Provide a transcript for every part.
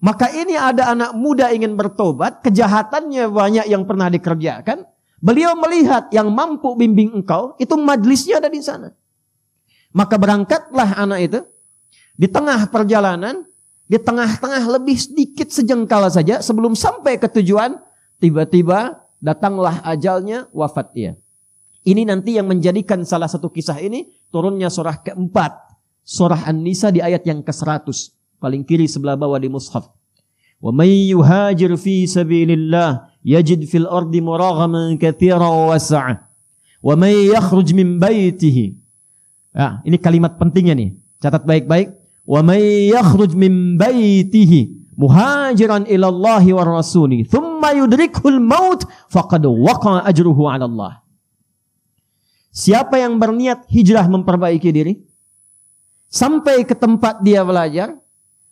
Maka ini ada anak muda ingin bertobat, kejahatannya banyak yang pernah dikerjakan. Beliau melihat yang mampu bimbing engkau, itu majlisnya ada di sana. Maka berangkatlah anak itu. Di tengah perjalanan, di tengah-tengah lebih sedikit sejengkal saja, sebelum sampai ke tujuan, tiba-tiba datanglah ajalnya, wafat dia. Ini nanti yang menjadikan salah satu kisah ini, turunnya surah keempat. Surah An-Nisa di ayat yang ke-100. Paling kiri sebelah bawah di mushaf. Wa may yuhajir fi sabilillah yajid fil ardi muraghaman katsiran wa was'a. Wa may yakhruj min baitihi. Ya, ini kalimat pentingnya nih. Catat baik-baik. Wa may yakhruj min baitihi muhajiran ila Allah wa rasuli thumma yudrikuhul maut faqad waqa'a ajruhu 'ala Allah. Siapa yang berniat hijrah memperbaiki diri sampai ke tempat dia belajar,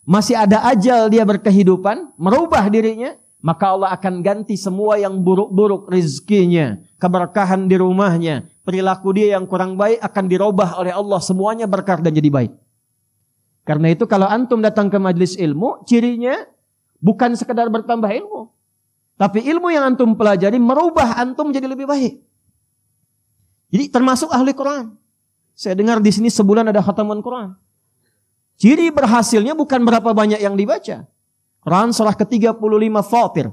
masih ada ajal dia berkehidupan, merubah dirinya, maka Allah akan ganti semua yang buruk-buruk rezekinya, keberkahan di rumahnya, perilaku dia yang kurang baik akan dirubah oleh Allah, semuanya berkah dan jadi baik. Karena itu kalau antum datang ke majelis ilmu, cirinya bukan sekedar bertambah ilmu, tapi ilmu yang antum pelajari merubah antum jadi lebih baik. Jadi termasuk ahli Quran. Saya dengar di sini sebulan ada khataman Quran. Ciri berhasilnya bukan berapa banyak yang dibaca. Quran surah ke-35 Fatir.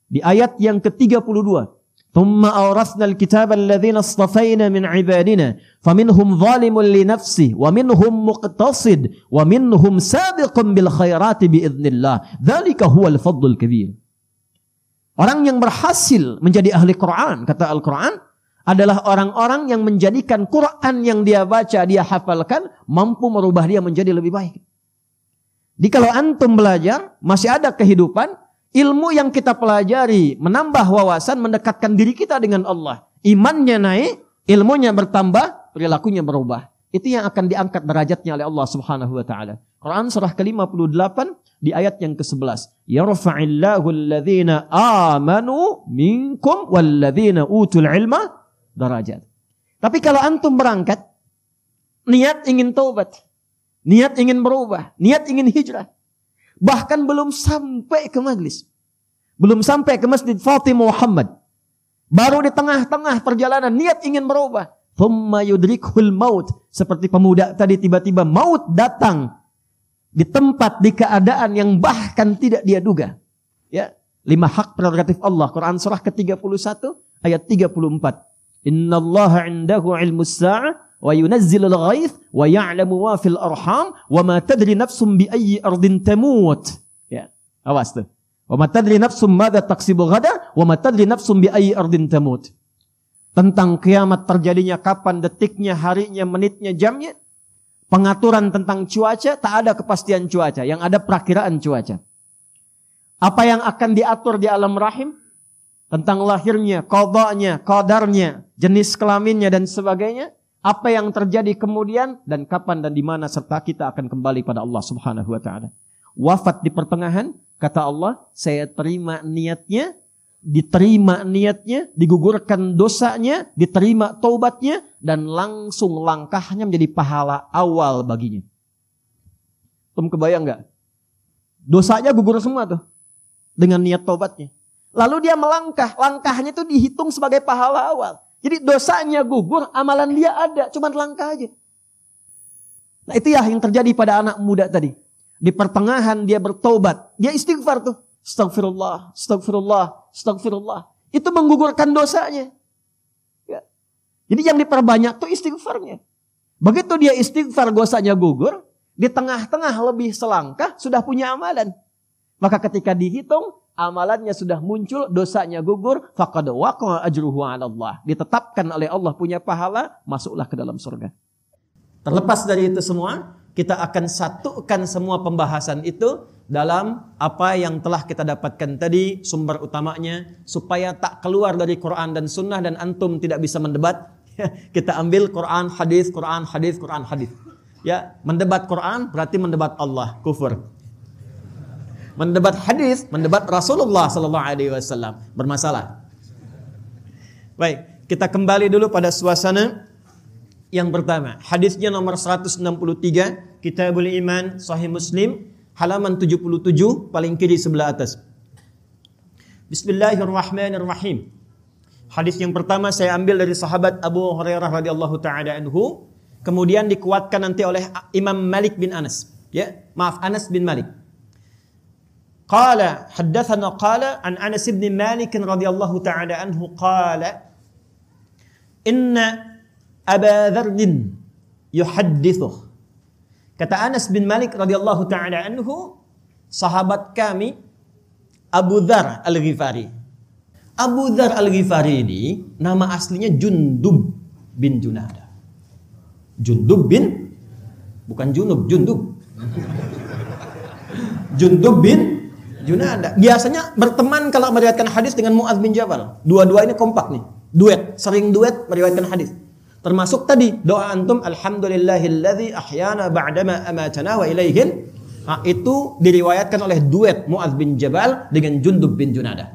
Di ayat yang ke-32. Thumma awrathna al-kitaba alladhina astafayna min ibadina. Faminhum zalimun li nafsih. Wa minhum muqtasid. Wa minhum sabiqun bil khairati biiznillah. Dhalika huwal fadlul kabir. Orang yang berhasil menjadi ahli Quran, kata Al-Quran, adalah orang-orang yang menjadikan Quran yang dia baca, dia hafalkan, mampu merubah dia menjadi lebih baik. Jadi kalau antum belajar, masih ada kehidupan, ilmu yang kita pelajari, menambah wawasan, mendekatkan diri kita dengan Allah. Imannya naik, ilmunya bertambah, perilakunya berubah. Itu yang akan diangkat derajatnya oleh Allah Subhanahu wa taala. Quran surah ke-58 di ayat yang ke-11. Yarfa'illahu alladhina amanu minkum walladhina utul ilma darajat. Tapi kalau antum berangkat, niat ingin taubat, niat ingin berubah, niat ingin hijrah, bahkan belum sampai ke majlis, belum sampai ke Masjid Fatimah Muhammad, baru di tengah-tengah perjalanan niat ingin berubah, thumma yudrikhul maut, seperti pemuda tadi tiba-tiba maut datang di tempat, di keadaan yang bahkan tidak dia duga. Ya, 5 hak prerogatif Allah. Quran surah ke-31 ayat 34. Innallaha 'indahu 'ilmus sa'ah wa yunazzilul ghaits wa ya'lamu ma fil arham wa ma tadri nafsum bi ayyi ardin tamut. Ya, awas tuh. Wa ma tadri nafsum madza taksibu ghada wa ma tadri nafsum bi ayyi ardin tamut. Tentang kiamat terjadinya kapan, detiknya, harinya, menitnya, jamnya. Pengaturan tentang cuaca, tak ada kepastian cuaca, yang ada perakiraan cuaca. Apa yang akan diatur di alam rahim? Tentang lahirnya, qadanya, qadarnya, jenis kelaminnya dan sebagainya. Apa yang terjadi kemudian dan kapan dan di mana, serta kita akan kembali pada Allah Subhanahu wa taala. Wafat di pertengahan, kata Allah, saya terima niatnya, diterima niatnya, digugurkan dosanya, diterima taubatnya, dan langsung langkahnya menjadi pahala awal baginya. Tum kebayang enggak? Dosanya gugur semua tuh dengan niat taubatnya. Lalu dia melangkah, langkahnya itu dihitung sebagai pahala awal. Jadi dosanya gugur, amalan dia ada, cuma langkah aja. Nah itu ya yang terjadi pada anak muda tadi. Di pertengahan dia bertobat, dia istighfar tuh. Astagfirullah, astagfirullah, astagfirullah. Itu menggugurkan dosanya. Ya. Jadi yang diperbanyak tuh istighfarnya. Begitu dia istighfar, dosanya gugur, di tengah-tengah lebih selangkah sudah punya amalan. Maka ketika dihitung, amalannya sudah muncul, dosanya gugur, faqad waqa'a ajruhu 'ala Allah. Ditetapkan oleh Allah punya pahala, masuklah ke dalam surga. Terlepas dari itu semua, kita akan satukan semua pembahasan itu dalam apa yang telah kita dapatkan tadi, sumber utamanya, supaya tak keluar dari Quran dan Sunnah dan antum tidak bisa mendebat. Kita ambil Quran, hadis, Quran, hadis, Quran, hadis. Ya, mendebat Quran berarti mendebat Allah, kufur. Mendebat hadis, mendebat Rasulullah sallallahu alaihi wasallam, bermasalah. Baik, kita kembali dulu pada suasana yang pertama. Hadisnya nomor 163, Kitabul Iman, Sahih Muslim, halaman 77 paling kiri sebelah atas. Bismillahirrahmanirrahim. Hadis yang pertama saya ambil dari sahabat Abu Hurairah radhiyallahu taala anhu, kemudian dikuatkan nanti oleh Imam Malik bin Anas. Anas bin Malik. Qala haddatsana qala an Anas bin Malik radhiyallahu taala anhu qala inna Aba Dzar yuhaddithu. Kata Anas bin Malik radhiyallahu taala anhu, sahabat kami Abu Dzar Al-Ghifari. Abu Dzar Al-Ghifari ini nama aslinya Jundub bin Junadah. Jundub bin, bukan Junub, Jundub. Jundub bin Junadah. Biasanya berteman kalau meriwayatkan hadis dengan Mu'adz bin Jabal. Dua-dua ini kompak nih, duet, sering duet meriwayatkan hadis. Termasuk tadi doa antum, alhamdulillahilladzi ahyana ba'dama amatana wa ilaihin. Nah, itu diriwayatkan oleh duet Mu'adz bin Jabal dengan Jundub bin Junadah.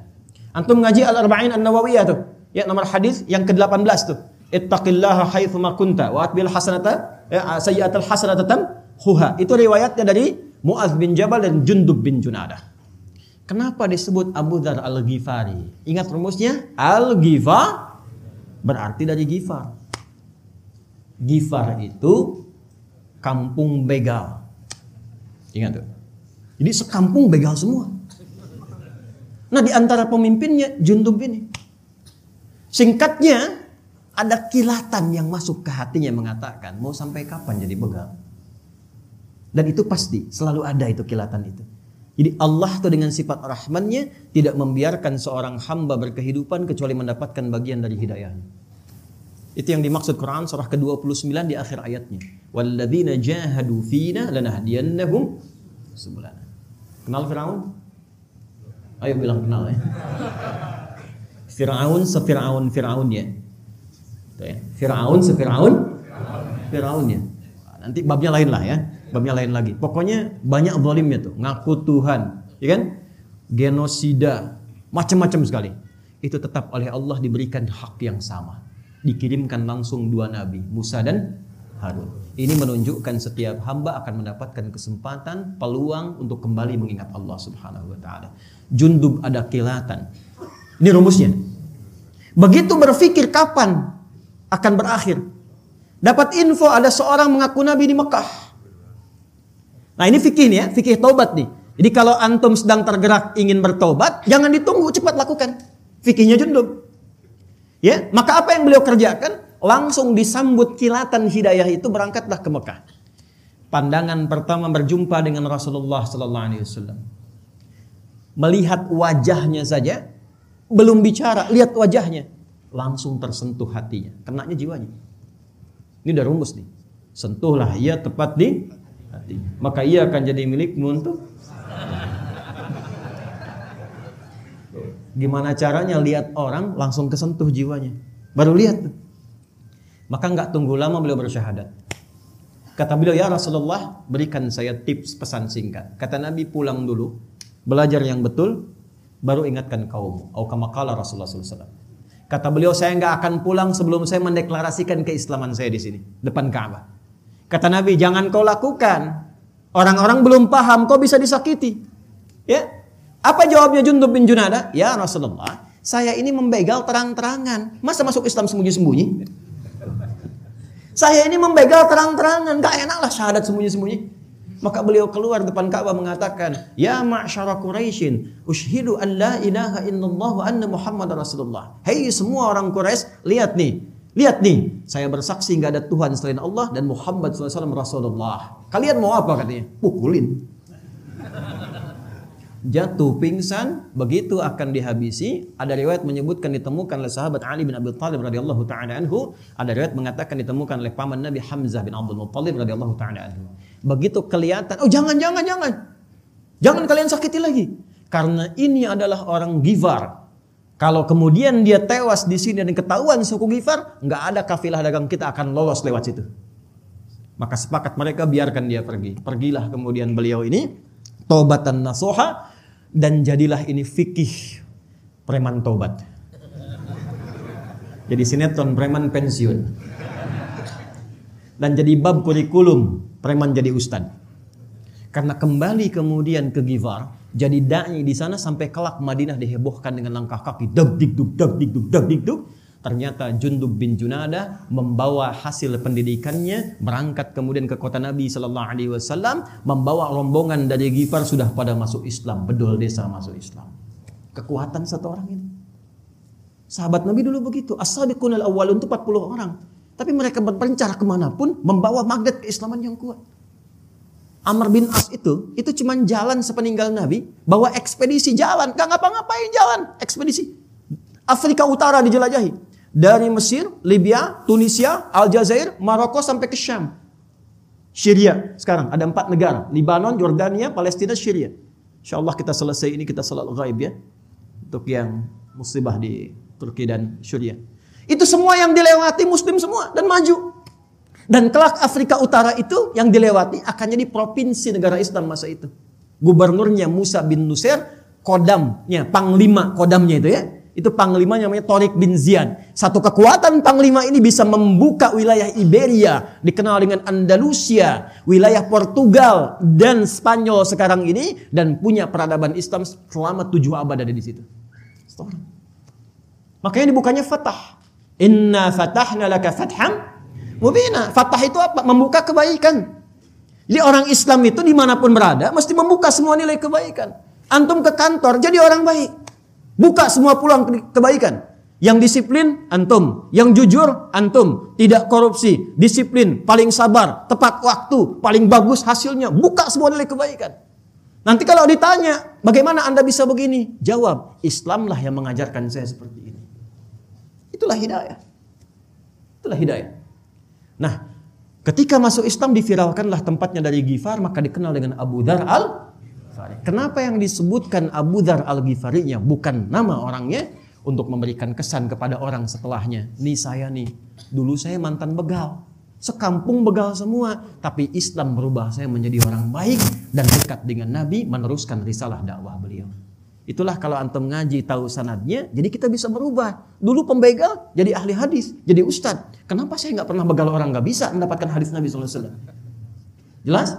Antum ngaji Al-Arba'in An-Nawawiyah tuh, ya nomor hadis yang ke-18 tuh. Ittaqillaha haitsu ma kunta wa atbil hasanata sayyi'atal hasanata tamhuha. Itu riwayatnya dari Mu'adz bin Jabal dan Jundub bin Junadah. Kenapa disebut Abu Dzar Al-Ghifari? Ingat rumusnya? Al-Ghifar berarti dari Ghifar. Ghifar itu kampung begal. Ingat tuh. Jadi sekampung begal semua. Nah, di antara pemimpinnya Jundub ini. Singkatnya, ada kilatan yang masuk ke hatinya mengatakan, mau sampai kapan jadi begal? Dan itu pasti, selalu ada itu kilatan itu. Jadi Allah tuh dengan sifat rahmannya tidak membiarkan seorang hamba berkehidupan kecuali mendapatkan bagian dari hidayahnya. Itu yang dimaksud Quran surah ke-29 di akhir ayatnya. Walladzina jahadu fina lanahdiyannahum subulana. Kenal Firaun? Ayo bilang kenal ya. Firaun Firaunnya. Firaunnya. Nanti babnya lain lah ya. Babnya lain lagi. Pokoknya banyak zalimnya tuh. Ngaku Tuhan, ya kan? Genosida, macam-macam sekali. Itu tetap oleh Allah diberikan hak yang sama. Dikirimkan langsung dua nabi, Musa dan Harun. Ini menunjukkan setiap hamba akan mendapatkan kesempatan, peluang untuk kembali mengingat Allah Subhanahu wa taala. Jundub ada kilatan. Ini rumusnya. Begitu berpikir kapan akan berakhir, dapat info ada seorang mengaku nabi di Mekah. Nah, ini fikih nih ya, fikih taubat nih. Jadi kalau antum sedang tergerak ingin bertobat, jangan ditunggu, cepat lakukan. Fikihnya Jundub. Ya, maka apa yang beliau kerjakan? Langsung disambut kilatan hidayah itu, berangkatlah ke Mekah. Pandangan pertama berjumpa dengan Rasulullah sallallahu alaihi wasallam. Melihat wajahnya saja, belum bicara, lihat wajahnya, langsung tersentuh hatinya, kenanya jiwanya. Ini udah rumus nih. Sentuhlah ia tepat di hatinya, maka ia akan jadi milikmu untuk. Gimana caranya lihat orang langsung kesentuh jiwanya? Baru lihat tuh. Maka nggak tunggu lama beliau bersyahadat. Kata beliau, ya Rasulullah, berikan saya tips pesan singkat. Kata Nabi, pulang dulu, belajar yang betul, baru ingatkan kaum. Atau kama qala Rasulullah SAW. Kata beliau, saya nggak akan pulang sebelum saya mendeklarasikan keislaman saya di sini, depan Ka'bah. Kata Nabi, jangan kau lakukan. Orang-orang belum paham, kau bisa disakiti. Ya. Apa jawabnya Jundub bin Junadah? Ya Rasulullah, saya ini membegal terang-terangan. Masa masuk Islam sembunyi-sembunyi? Saya ini membegal terang-terangan. Gak enak lah syahadat sembunyi-sembunyi. Maka beliau keluar depan Ka'bah mengatakan, ya ma'syara Quraisyin, ushhidu an la ilaha illallah wa anna Muhammad Rasulullah. Hei semua orang Quraisy, lihat nih, saya bersaksi gak ada Tuhan selain Allah dan Muhammad SAW Rasulullah. Kalian mau apa katanya? Pukulin. Jatuh pingsan, begitu akan dihabisi. Ada riwayat menyebutkan ditemukan oleh sahabat Ali bin Abi Thalib radhiyallahu taala anhu. Ada riwayat mengatakan ditemukan oleh paman Nabi Hamzah bin Abdul Muttalib radhiyallahu taala anhu. Begitu kelihatan, oh jangan kalian sakiti lagi, karena ini adalah orang Ghifar. Kalau kemudian dia tewas di sini dan ketahuan suku Ghifar, nggak ada kafilah dagang kita akan lolos lewat situ. Maka sepakat mereka, biarkan dia pergi. Pergilah kemudian beliau ini taubatan nasuha, dan jadilah ini fikih preman taubat. Jadi sinetron preman pensiun. Dan jadi bab kurikulum preman jadi ustad. Karena kembali kemudian ke Ghifar, jadi da'i di sana sampai kelak Madinah dihebohkan dengan langkah kaki dag dik duk. Ternyata Jundub bin Junadah membawa hasil pendidikannya, berangkat kemudian ke kota Nabi sallallahu alaihi wasallam, membawa rombongan dari Ghifar sudah pada masuk Islam, bedol desa masuk Islam. Kekuatan satu orang ini. Sahabat Nabi dulu begitu, as-sabiqunal awwalun itu 40 orang. Tapi mereka berpencar kemanapun, membawa magnet keislaman yang kuat. Amr bin As itu cuma jalan sepeninggal Nabi, bawa ekspedisi jalan, gak ngapa-ngapain jalan, ekspedisi. Afrika Utara dijelajahi. Dari Mesir, Libya, Tunisia, Aljazair, Maroko sampai ke Syam. Syria sekarang ada 4 negara. Libanon, Jordania, Palestina, Syria. InsyaAllah kita selesai ini, kita salat ghaib ya. Untuk yang musibah di Turki dan Syria. Itu semua yang dilewati Muslim semua dan maju. Dan kelak Afrika Utara itu yang dilewati akan jadi provinsi negara Islam masa itu. Gubernurnya Musa bin Nusair, kodamnya, panglima kodamnya itu ya. Itu panglimanya namanya Tariq bin Ziyad. Satu kekuatan panglima ini bisa membuka wilayah Iberia, dikenal dengan Andalusia, wilayah Portugal dan Spanyol sekarang ini, dan punya peradaban Islam selama 7 abad ada di situ. Makanya dibukanya Fatah. Inna fatahna laka fatham mubina. Fatah itu apa? Membuka kebaikan. Jadi orang Islam itu dimanapun berada mesti membuka semua nilai kebaikan. Antum ke kantor jadi orang baik. Buka semua peluang kebaikan. Yang disiplin, antum. Yang jujur, antum. Tidak korupsi, disiplin, paling sabar, tepat waktu, paling bagus hasilnya. Buka semua nilai kebaikan. Nanti kalau ditanya, bagaimana Anda bisa begini? Jawab, Islamlah yang mengajarkan saya seperti ini. Itulah hidayah. Itulah hidayah. Nah, ketika masuk Islam diviralkanlah tempatnya dari Ghifar, maka dikenal dengan Abu Dzar al-Ghifari. Kenapa yang disebutkan Abu Dzar al-Ghifari-nya bukan nama orangnya, untuk memberikan kesan kepada orang setelahnya. Nih saya nih, dulu saya mantan begal, sekampung begal semua, tapi Islam merubah saya menjadi orang baik dan dekat dengan Nabi, meneruskan risalah dakwah beliau. Itulah kalau antum ngaji tahu sanadnya, jadi kita bisa berubah. Dulu pembegal jadi ahli hadis, jadi ustadz. Kenapa saya nggak pernah begal orang, nggak bisa mendapatkan hadis Nabi SAW? Jelas?